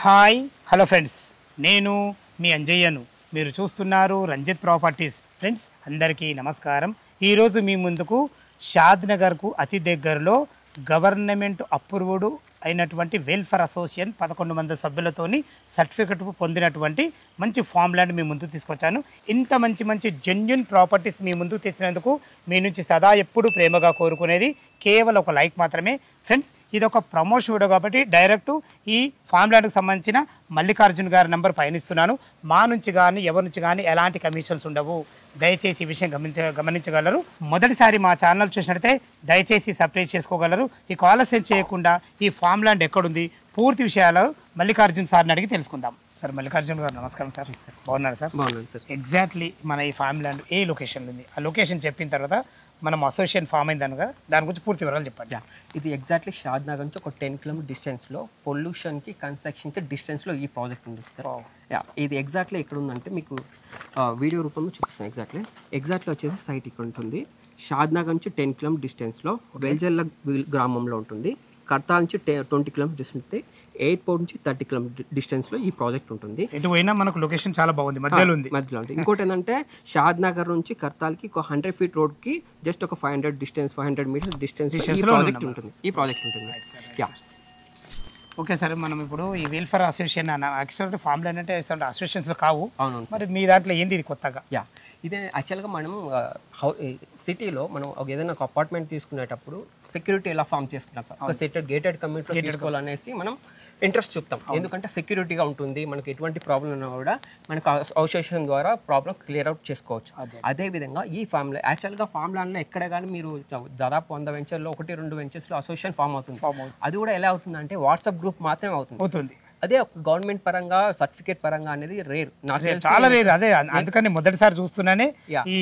Hi hello friends, నేను మీ అంజయ్యను. మీరు చూస్తున్నారు రంజిత్ ప్రాపర్టీస్. ఫ్రెండ్స్ అందరికీ నమస్కారం. ఈరోజు మీ ముందుకు షాద్నగర్కు అతి దగ్గరలో గవర్నమెంట్ అప్రూవ్డ్ అయినటువంటి వెల్ఫేర్ అసోసియేషన్ 11 మంది సభ్యులతోని సర్టిఫికెట్ పొందినటువంటి మంచి ఫామ్ ల్యాండ్ మీ ముందు తీసుకొచ్చాను. ఇంత మంచి జెన్యున్ ప్రాపర్టీస్ మీ ముందుకు తెచ్చినందుకు మీ నుంచి సదా ఎప్పుడు ప్రేమగా కోరుకునేది కేవలం ఒక లైక్ మాత్రమే. ఫ్రెండ్స్, ఇది ఒక ప్రమోషన్ వీడియో కాబట్టి డైరెక్ట్ ఈ ఫామ్ ల్యాండ్కి సంబంధించిన మల్లికార్జున్ గారి నంబర్ పయనిస్తున్నాను. మా నుంచి కానీ ఎవరి నుంచి కానీ ఎలాంటి కమిషన్స్ ఉండవు. దయచేసి ఈ విషయం గమనించగలరు. మొదటిసారి మా ఛానల్ చూసినట్లయితే దయచేసి సబ్స్క్రైబ్ చేసుకోగలరు. ఈ ఆలస్యం చేయకుండా ఈ ఫామ్ ల్యాండ్ ఎక్కడుంది పూర్తి విషయాలు మల్లికార్జున్ సార్ని అడిగి తెలుసుకుందాం. సార్, మల్లికార్జున్ గారు నమస్కారం సార్. బాగున్నారు సార్? బాగున్నాను సార్. ఎగ్జాక్ట్లీ మన ఈ ఫామ్ ల్యాండ్ ఏ లొకేషన్లో ఉంది? ఆ లొకేషన్ చెప్పిన తర్వాత మనం అసోసియేషన్ ఫామ్ అయింది అనగా దాని గురించి పూర్తి వివరాలు చెప్పండి. ఇది ఎగ్జాక్ట్లీ షాద్నగర్ నుంచి ఒక 10 కిలోమీటర్ డిస్టెన్స్లో పొల్యూషన్కి కన్స్ట్రక్షన్కి డిస్టెన్స్లో ఈ ప్రాజెక్ట్ ఉంది సార్. ఇది ఎగ్జాక్ట్లీ ఎక్కడ ఉందంటే మీకు వీడియో రూపంలో చూపిస్తాను. ఎగ్జాక్ట్లీ వచ్చేసి సైట్ ఇక్కడ ఉంటుంది. షాద్నగర్ నుంచి 10 కిలోమీటర్ డిస్టెన్స్లో వెల్జల్ల గ్రామంలో ఉంటుంది. కర్తాల్ నుంచి 20 కిలోమీటర్ డిస్టెన్స్, ఎయిర్పోర్ట్ నుంచి 30 కిలోమీటర్ డిస్టెన్స్లో ఈ ప్రాజెక్ట్ ఉంటుంది. ఎటు పోయినా మనకు లొకేషన్ చాలా బాగుంది, మధ్యలో ఉంది. ఉంటుంది. ఇంకోటి ఏంటంటే షాద్నగర్ నుంచి కర్తాల్కి ఒక 100 ఫీట్ రోడ్కి జస్ట్ ఒక 500 మీటర్స్ డిస్టెన్స్ ఈ ప్రాజెక్ట్ ఉంటుంది. ఓకే సార్, మనం ఇప్పుడు ఈ వెల్ఫేర్ అసోసియేషన్ యాక్చువల్గా ఫామ్ ల్యాండ్ అంటే అసోసియేషన్స్ కావు. అవును. మరి మీ దాంట్లో ఏంది ఇది కొత్తగా? ఇదే యాక్చువల్గా మనం సిటీలో మనం ఏదైనా ఒక అపార్ట్మెంట్ తీసుకునేటప్పుడు సెక్యూరిటీ ఎలా ఫామ్ చేసుకుంటాం సార్. ఒక సెటెడ్ గేటెడ్ కమ్యూనిటీలో తీసుకోవాలనేసి మనం ఇంట్రెస్ట్ చూపుతాం. ఎందుకంటే సెక్యూరిటీగా ఉంటుంది. మనకి ఎటువంటి ప్రాబ్లం ఉన్నా కూడా మనకు అసోసియేషన్ ద్వారా ప్రాబ్లం క్లియర్ అవుట్ చేసుకోవచ్చు. అదేవిధంగా ఈ ఫామ్లో యాక్చువల్గా ఫామ్ ల్యాండ్లో ఎక్కడ కానీ మీరు దాదాపు 100 వెంచర్లో 1-2 వెంచర్స్లో అసోసియేషన్ ఫామ్ అవుతుంది. అది కూడా ఎలా అవుతుందంటే వాట్సాప్ గ్రూప్ మాత్రమే అవుతుంది. అదే గవర్నమెంట్ పరంగా సర్టిఫికేట్ పరంగా అనేది రేర్, చాలా రేర్. అదే అందుకని మొదటిసారి చూస్తున్నానే ఈ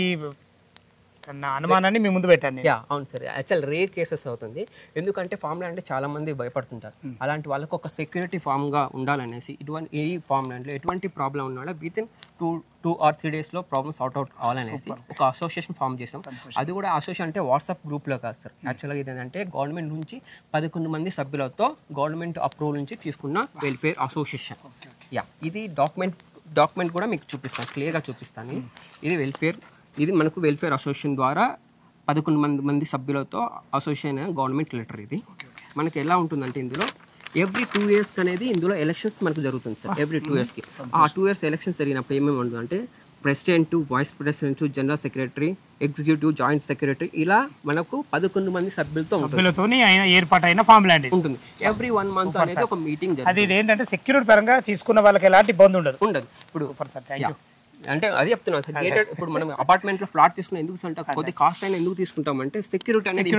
అనుమానాన్ని మీ ముందు పెట్టాను. అవును సార్, యాక్చువల్ రేర్ కేసెస్ అవుతుంది. ఎందుకంటే ఫామ్ ల్యాండ్ చాలా మంది భయపడుతుంటారు. అలాంటి వాళ్ళకు ఒక సెక్యూరిటీ ఫామ్ గా ఉండాలనేసి ఈ ఫామ్ ల్యాండ్ లో ఎటువంటి ప్రాబ్లం ఉన్నా వితిన్ 2 or 3 డేస్ లో ప్రాబ్లమ్ సార్ట్ అవుట్ కావాలనేసి ఒక అసోసియేషన్ ఫామ్ చేసాం. అది కూడా అసోసియేషన్ అంటే వాట్సాప్ గ్రూప్ లో కాదు సార్. యాక్చువల్గా ఇదేంటంటే గవర్నమెంట్ నుంచి 11 మంది సభ్యులతో గవర్నమెంట్ అప్రూవల్ నుంచి తీసుకున్న వెల్ఫేర్ అసోసియేషన్. ఇది డాక్యుమెంట్ కూడా మీకు చూపిస్తాను, క్లియర్గా చూపిస్తాను. ఇది ఇది మనకు వెల్ఫేర్ అసోసియేషన్ ద్వారా 11 మంది సభ్యులతో అసోసియేషన్ గవర్నమెంట్ లెటర్. ఇది మనకి ఎలా ఉంటుందంటే ఇందులో ఎవ్రీ 2 years అనేది ఇందులో ఎలక్షన్స్ మనకు జరుగుతుంది సార్. ఎవ్రీ 2 yearsకి ఆ 2 years ఎలక్షన్స్ జరిగినప్పుడు ఏమేమి ఉంటుందంటే president, vice president, general secretary, executive, joint secretary, ఇలా మనకు 11 మంది సభ్యులతో ఏర్పాటైన ఫామ్ ల్యాండ్ ఉంటుంది. ఎవ్రీ 1 month అనేది ఒక మీటింగ్. అది ఏంటంటే సెక్యూరిటీ పరంగా తీసుకున్న వాళ్ళకి ఎలాంటి ఇబ్బంది ఉండదు. ఇప్పుడు అంటే అది చెప్తున్నాను సార్. గేటెడ్ ఇప్పుడు మనం అపార్ట్మెంట్ లో ఫ్లాట్ తీసుకుని ఎందుకు కొద్ది కాస్ట్ అయినా ఎందుకు తీసుకుంటామంటే సెక్యూరిటీ అనేది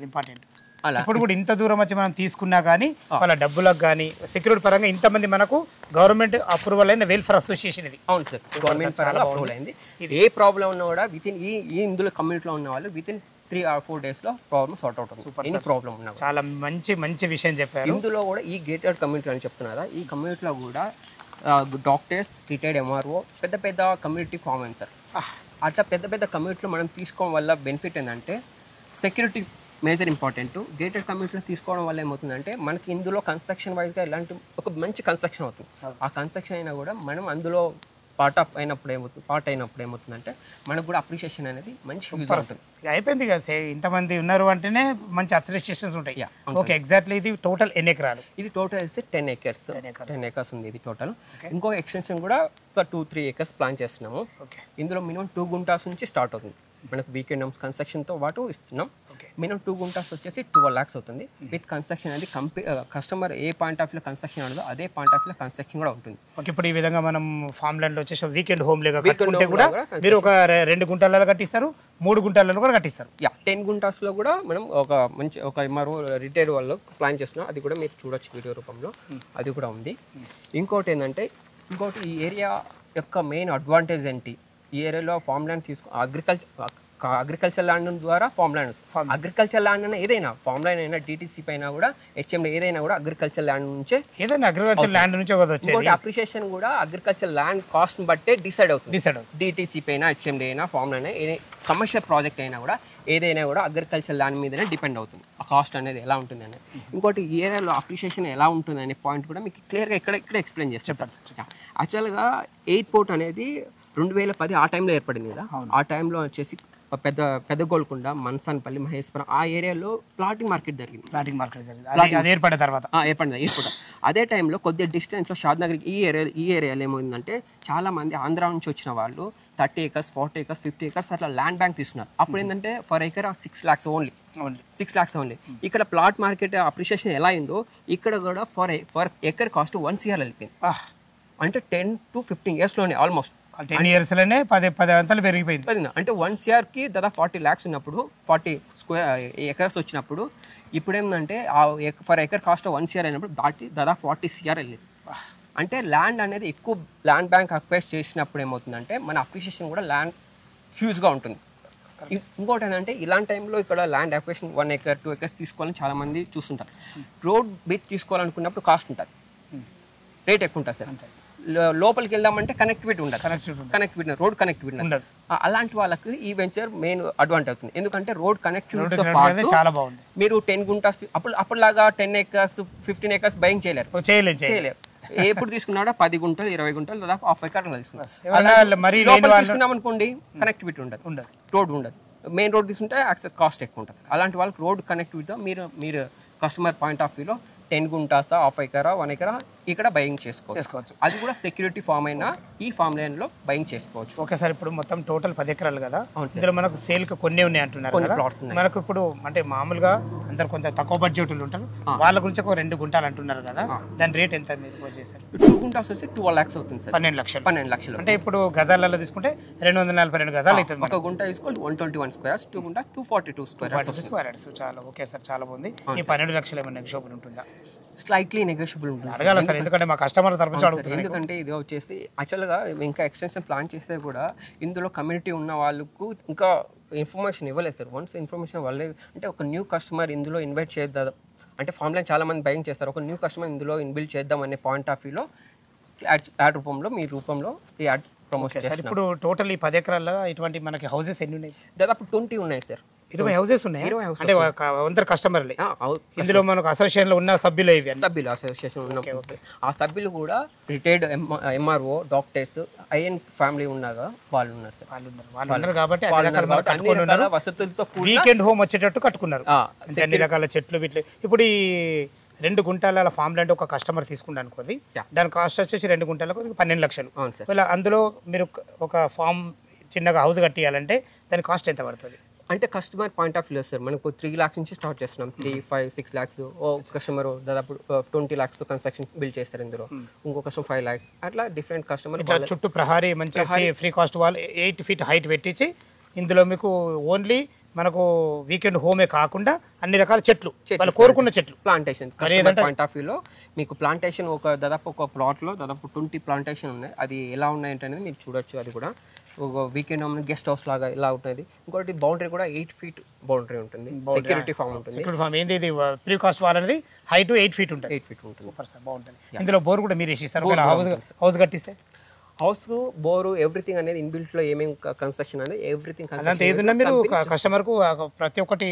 ఇంపార్టెంట్. ఇప్పుడు కూడా ఇంత దూరం వచ్చి మనం తీసుకున్నా కానీ వాళ్ళ డబ్బులకు కానీ సెక్యూరిటీ పరంగా ఇంతమంది మనకు గవర్నమెంట్ అప్రూవల్ అయిన వెల్ఫేర్ అసోసియేషన్ ఇది. అవును సార్, గవర్నమెంట్ పరంగా అప్రూవల్ అయింది. ఏ ప్రాబ్లం ఉన్నా కూడా వితిన్ ఈ ఇందులో కమ్యూనిటీలో ఉన్న వాళ్ళు వితిన్ 3 or 4 days లో ప్రాబ్లమ్ సార్ట్ అవుట్ అవుతుంది. ఎనీ ప్రాబ్లం ఉన్నా చాలా మంచి విషయం చెప్పారు. ఇందులో కూడా ఈ గేటెడ్ కమ్యూనిటీ అని చెప్తున్నారా, ఈ కమ్యూనిటీలో కూడా డాక్టర్స్, రిటైర్డ్ ఎంఆర్ఓ, పెద్ద కమ్యూనిటీ ఫామ్ అయింది సార్. అట్లా పెద్ద కమ్యూనిటీలో మనం తీసుకోవడం వల్ల బెనిఫిట్ ఏంటంటే సెక్యూరిటీ మేజర్ ఇంపార్టెంట్. గేటెడ్ కమ్యూనిటీలో తీసుకోవడం వల్ల ఏమవుతుందంటే మనకి ఇందులో కన్స్ట్రక్షన్ వైజ్గా ఇలాంటి ఒక మంచి కన్స్ట్రక్షన్ అవుతుంది. ఆ కన్స్ట్రక్షన్ అయినా కూడా మనం అందులో పార్ట్ అయినప్పుడు ఏమవుతుందంటే మనకు కూడా అప్రిషియేషన్ అనేది మంచి అయిపోయింది కదా. ఇంతమంది ఉన్నారు అంటేనే మంచి అప్రిషియేషన్స్ ఉంటాయి. ఓకే, ఎగ్జాక్ట్లీ ఇది టోటల్ ఎన్ని ఎకరాలు? ఇది టోటల్ 10 acres ఉంది ఇది టోటల్. ఇంకో ఎక్స్టెన్షన్ కూడా 2-3 acres ప్లాన్ చేస్తున్నాము. ఇందులో మినిమం 2 గుంటాస్ నుంచి స్టార్ట్ అవుతుంది. మనకు వీకెండ్ హోమ్స్ కన్స్ట్రక్షన్తో పాటు ఇస్తున్నాం. మినిమం 2 గుంటాస్ వచ్చేసి 12 lakhs అవుతుంది. విత్ కన్స్ట్రక్షన్ అనేది కస్టమర్ ఏ పాయింట్ ఆఫ్ లో కన్స్ట్రక్షన్ ఉండదో అదే పాయింట్ ఆఫ్ లో కన్స్ట్రక్షన్ కూడా ఉంటుంది. ఇప్పుడు ఈ విధంగా మనం ఫామ్ ల్యాండ్ వచ్చేసి వీకెండ్ హోమ్ లేక కట్టుకుంటే కూడా మీరు ఒక 2 గుంటలలో కట్టిస్తారు, 3 గుంటలలో కూడా కట్టిస్తారు. 10 గుంటాస్ లో కూడా మనం ఒక ఎంఆర్ఓ రిటైర్ వాళ్ళు ప్లాన్ చేస్తున్నాం. అది కూడా మీరు చూడొచ్చు వీడియో రూపంలో, అది కూడా ఉంది. ఇంకోటి ఏంటంటే ఈ ఏరియా యొక్క మెయిన్ అడ్వాంటేజ్ ఏంటి, ఈ ఏరియాలో ఫామ్ ల్యాండ్ అగ్రికల్చర్ ల్యాండ్ ద్వారా ఫామ్ ల్యాండ్, అగ్రికల్చర్ ల్యాండ్ అయినా ఏదైనా ఫామ్ ల్యాండ్ అయినా డిటిసి పైన కూడా హెచ్ఎండి ఏదైనా కూడా అగ్రికల్చర్ ల్యాండ్ నుంచే అప్రిషియేషన్ కూడా అగ్రికల్చర్ ల్యాండ్ కాస్ట్ బట్టే డిసైడ్ అవుతుంది. డిటిసి పైన, హెచ్ఎండి అయినా, ఫామ్ ల్యాండ్ అయినా, కమర్షియల్ ప్రాజెక్ట్ అయినా కూడా ఏదైనా కూడా అగ్రికల్చర్ ల్యాండ్ మీదనే డిపెండ్ అవుతుంది ఆ కాస్ట్ అనేది ఎలా ఉంటుంది అనేది. ఇంకోటి ఈ ఏరియాలో అప్రిషియేషన్ ఎలా ఉంటుంది అనే పాయింట్ కూడా మీకు క్లియర్గా ఇక్కడ ఎక్స్ప్లెయిన్ చేస్తాను. యాక్చువల్గా ఎయిర్పోర్ట్ అనేది 2010 ఆ టైంలో ఏర్పడింది కదా. ఆ టైంలో వచ్చేసి పెద్ద గోల్కొండ, మన్సాన్పల్లి, మహేశ్వరం ఆ ఏరియాలో ప్లాటింగ్ మార్కెట్ జరిగింది. ఏర్పడింది ఎయిర్పోర్ట్. అదే టైంలో కొద్దిగా డిస్టెన్స్లో షాద్నగర్ ఈ ఏరియాలో ఏమైందంటే చాలా మంది ఆంధ్ర నుంచి వచ్చిన వాళ్ళు 30 acres, 40 acres, 50 acres అట్లా ల్యాండ్ బ్యాంక్ తీసుకున్నారు. అప్పుడు ఏంటంటే for acre 6 lakhs only. 6 lakhs only. ఇక్కడ ప్లాట్ మార్కెట్ అప్రిషియేషన్ ఎలా అయిందో ఇక్కడ కూడా ఫర్ ఎకర్ కాస్ట్ 1 crore వెళ్ళిపోయింది. అంటే 10 to 15 yearsలోనే ఆల్మోస్ట్ 10 yearsలోనే 10 అంతలు పెరిగిపోయింది. అంటే 1 crore దాదాపు 40 lakhs ఉన్నప్పుడు 40 acres వచ్చినప్పుడు ఇప్పుడు ఏంటంటే ఫర్ ఎకర్ కాస్ట్ 1 crore అయినప్పుడు దాదాపు 40 crore వెళ్ళింది. అంటే ల్యాండ్ అనేది ఎక్కువ ల్యాండ్ బ్యాంక్ అక్వైర్ చేసినప్పుడు ఏమవుతుందంటే మన అప్రిషియేషన్ కూడా ల్యాండ్ హ్యూజ్గా ఉంటుంది. ఇంకోటి ఏంటంటే ఇలాంటి టైంలో ఇక్కడ ల్యాండ్ అక్వైషన్ 1 acre 2 acres తీసుకోవాలని చాలా మంది చూస్తుంటారు. రోడ్ బిట్ తీసుకోవాలనుకున్నప్పుడు కాస్ట్ ఉంటుంది, రేట్ ఎక్కువ ఉంటుంది సార్. లోపలికి వెళ్దామంటే కనెక్టివిటీ ఉండదు, రోడ్ కనెక్టివిటీ ఉండదు. అలాంటి వాళ్ళకి ఈ వెంచర్ మెయిన్ అడ్వాంటేజ్ అవుతుంది. ఎందుకంటే రోడ్ కనెక్టివిటీతో పాటు చాలా బాగుంది. మీరు 10 గుంటాస్ అప్పుడులాగా 10 acres 15 acres బయింగ్ చేయలేరు. ఎప్పుడు తీసుకున్నాడో 10 గుంటలు 20 గుంటలు దాదాపు హాఫ్ ఎకర్ తీసుకున్నాం అనుకోండి, కనెక్టివిటీ ఉండదు, రోడ్ ఉండదు. మెయిన్ రోడ్ తీసుకుంటే యాక్సెస్ కాస్ట్ ఎక్కువ ఉంటుంది. అలాంటి వాళ్ళకి రోడ్ కనెక్టివిటీతో మీరు కస్టమర్ పాయింట్ ఆఫ్ వ్యూలో 10 గుంటాసా, హాఫ్ ఎకరా, 1 acre ఇక్కడ బయింగ్ చేసుకోవచ్చు. అది కూడా సెక్యూరిటీ ఫామ్ అయినా ఈ ఫామ్ లైన్లో బయింగ్ చేసుకోవచ్చు. ఓకే సార్, ఇప్పుడు మొత్తం టోటల్ 10 ఎకరాలు కదా, ఇందులో మనకు సేల్కి కొన్ని ఉన్నాయి అంటున్నారు కదా. మనకు ఇప్పుడు అంటే మామూలుగా అందరు కొంత తక్కువ బడ్జెట్ ఉంటారు, వాళ్ళ గురించి ఒక 2 గుంటాలు అంటున్నారు కదా, దాని రేట్ ఎంత మీరు చేశారు? 2 గుంటాస్ వచ్చి 12 lakhs అవుతుంది సార్. 12 లక్షలు. అంటే ఇప్పుడు గజాలలో తీసుకుంటే 242 గజాలు అవుతుంది. ఒక గుంట తీసుకోవాలి 121 squares, 2 గుంట 242 squares. చాలా ఓకే సార్, చాలా బాగుంది. ఈ 12 లక్షలు ఏమైనా నెగోషియబుల్ ఉంటుందా? స్లైట్లీ నెగోషియబుల్ ఉంటుంది. అడగాల సార్, ఎందుకంటే మా కస్టమర్ తరపున అడుగుతారు. ఎందుకంటే ఇది వచ్చేసి యాక్చువల్గా ఇంకా ఎక్స్టెన్షన్ ప్లాన్ చేస్తే కూడా ఇందులో కమ్యూనిటీ ఉన్న వాళ్ళకు ఇంకా ఇన్ఫర్మేషన్ ఇవ్వలేదు సార్. వన్స్ ఇన్ఫర్మేషన్ ఇవ్వలేదు అంటే ఒక న్యూ కస్టమర్ ఇందులో ఇన్వైట్ చేద్దాం అంటే ఫామ్ లైన్ చాలా మంది బయింగ్ చేస్తారు, ఒక న్యూ కస్టమర్ ఇందులో ఇన్బిల్డ్ చేద్దాం అనే పాయింట్ ఆఫ్ వ్యూలో యాడ్ రూపంలో మీ రూపంలో ఈ యాడ్ ప్రమోట్ చేస్తారు. ఇప్పుడు టోటల్ ఈ 10 ఎకరాల్లో ఇటువంటి మనకి హౌసెస్ ఎన్ని ఉన్నాయి? దాదాపు 20 ఉన్నాయి సార్. 20 హౌసెస్ ఉన్నాయి. అంటే అందరు కస్టమర్లే ఇందులో మనకు అసోసియేషన్ లో ఉన్న సభ్యులు అసోసియేషన్ ఉన్న ఆ సభ్యులు కూడా రిటైర్డ్ ఎంఆర్ఓ, డాక్టర్స్, ఐఎన్ ఫ్యామిలీ ఉన్నారు, వాళ్ళు ఉన్నారు సార్. వాళ్ళు ఉన్నారు కాబట్టి అన్ని వసతులతో వీకెండ్ హోమ్ వచ్చేటట్టు కట్టుకున్నారు. అన్ని రకాల చెట్లు వీటి. ఇప్పుడు ఈ 2 గుంటల ఫామ్ ల్యాండ్ ఒక కస్టమర్ తీసుకుంటా అనుకోది, దాని కాస్ట్ వచ్చేసి 2 గుంటలకు 12 లక్షలు. అందులో మీరు ఒక ఫామ్ చిన్నగా హౌస్ కట్టియాలంటే దాని కాస్ట్ ఎంత పడుతుంది? అంటే customer point of view sir, మనకు 3 lakhs నుంచి స్టార్ట్ చేస్తున్నాం. 3, 5, 6 lakhs. కస్టమర్ దాదాపు 20 lakhs కన్స్ట్రక్షన్ బిల్డ్ చేస్తారు ఇందులో. ఇంకో కస్టమర్ 5 lakhs. అట్లా డిఫరెంట్ కస్టమర్. చుట్టూ ప్రహారీ మంచి free cost wall 8 feet height పెట్టించి ఇందులో మీకు ఓన్లీ మనకు వీకెండ్ హోమే కాకుండా అన్ని రకాల చెట్లు, వాళ్ళు కోరుకున్న చెట్లు, ప్లాంటేషన్ పాయింట్ ఆఫ్ వ్యూలో మీకు ప్లాంటేషన్ దాదాపు ఒక ప్లాట్లో దాదాపు 20 ప్లాంటేషన్ ఉన్నాయి. అది ఎలా ఉన్నాయి అనేది మీరు చూడొచ్చు. అది కూడా ఒక వీకెండ్ హోమ్ గెస్ట్ హౌస్ లాగా ఇలా ఉంటుంది. ఇంకోటి బౌండరీ కూడా 8 feet బౌండరీ ఉంటుంది, సెక్యూరిటీ ఫామ్ ఉంటుంది. సెక్యూరిటీ ఫామ్ ఏంది? ఇది ప్రీ కాస్ట్ వాల్ అనేది హైట్ 8 feet ఉంటుంది. 8 feet ఉంటుంది. సూపర్ సార్, బాగుంటుంది. ఇందులో బోర్ కూడా మీరు వేసిస్తారు హౌస్ కట్టిస్తే? హౌస్ బోరు ఎవ్రీథింగ్ అనేది ఇన్బిల్ట్ లో ఏమేమి కన్స్ట్రక్షన్ అనేది ఎవ్రీథింగ్ ఏదైనా మీరు కస్టమర్ కు ప్రతి ఒక్కటి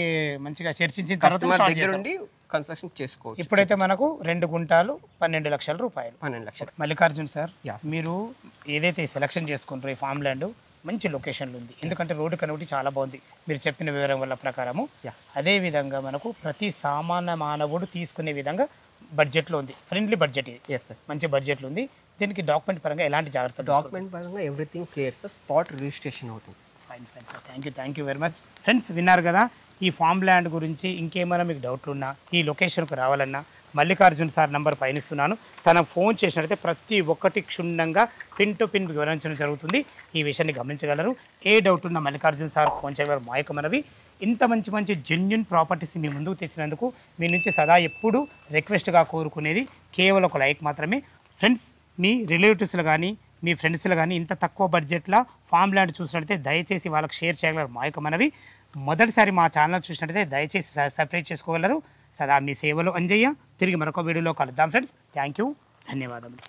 మంచిగా చర్చించిన తర్వాత దగ్గర ఉండి కన్స్ట్రక్షన్ చేసుకోవచ్చు. ఇప్పుడైతే మనకు 2 గుంటలు 12 లక్షల రూపాయలు. 12 లక్షలు. మల్లికార్జున్ సార్, మీరు ఏదైతే సెలక్షన్ చేసుకుంటారో ఈ ఫామ్ ల్యాండ్ మంచి లొకేషన్లో ఉంది, ఎందుకంటే రోడ్డు కనెక్టివిటీ చాలా బాగుంది మీరు చెప్పిన వివరం వల్ల ప్రకారము. అదేవిధంగా మనకు ప్రతి సామాన్య మానవుడు తీసుకునే విధంగా బడ్జెట్లో ఉంది, ఫ్రెండ్లీ బడ్జెట్ ఇది. మంచి బడ్జెట్లో ఉంది. దీనికి డాక్యుమెంట్ పరంగా ఎలాంటి జాగ్రత్త? డాక్యుమెంట్ పరంగా everything clear sir, spot registration అవుతుంది. Fine sir, thank you very much. Friends విన్నారు కదా, ఈ ఫామ్ ల్యాండ్ గురించి ఇంకేమైనా మీకు డౌట్లు ఉన్నా, ఈ లొకేషన్కు రావాలన్నా మల్లికార్జున్ సార్ నంబర్ పైనిస్తున్నాను. తనకు ఫోన్ చేసినట్లయితే ప్రతి ఒక్కటి క్షుణ్ణంగా పిన్ టు పిన్ వివరించడం జరుగుతుంది. ఈ విషయాన్ని గమనించగలరు. ఏ డౌట్ ఉన్నా మల్లికార్జున్ సార్ ఫోన్ చేయగలరు. మా యొక్క మనవి, ఇంత మంచి జెన్యూన్ ప్రాపర్టీస్ మీ ముందుకు తెచ్చినందుకు మీ నుంచి సదా ఎప్పుడు రిక్వెస్ట్గా కోరుకునేది కేవలం ఒక లైక్ మాత్రమే. ఫ్రెండ్స్, మీ రిలేటివ్స్లో కానీ మీ ఫ్రెండ్స్లో కానీ ఇంత తక్కువ బడ్జెట్లో ఫామ్ ల్యాండ్ చూసినట్లయితే దయచేసి వాళ్ళకి షేర్ చేయగలరు. మా యొక్క మనవి, మొదటిసారి మా ఛానల్ చూసినట్లయితే దయచేసి సబ్స్క్రైబ్ చేసుకోగలరు. సదా మీ సేవలో అంజయ్య. తిరిగి మరొక వీడియోలో కలుద్దాం ఫ్రెండ్స్. థ్యాంక్ యూ, ధన్యవాదములు.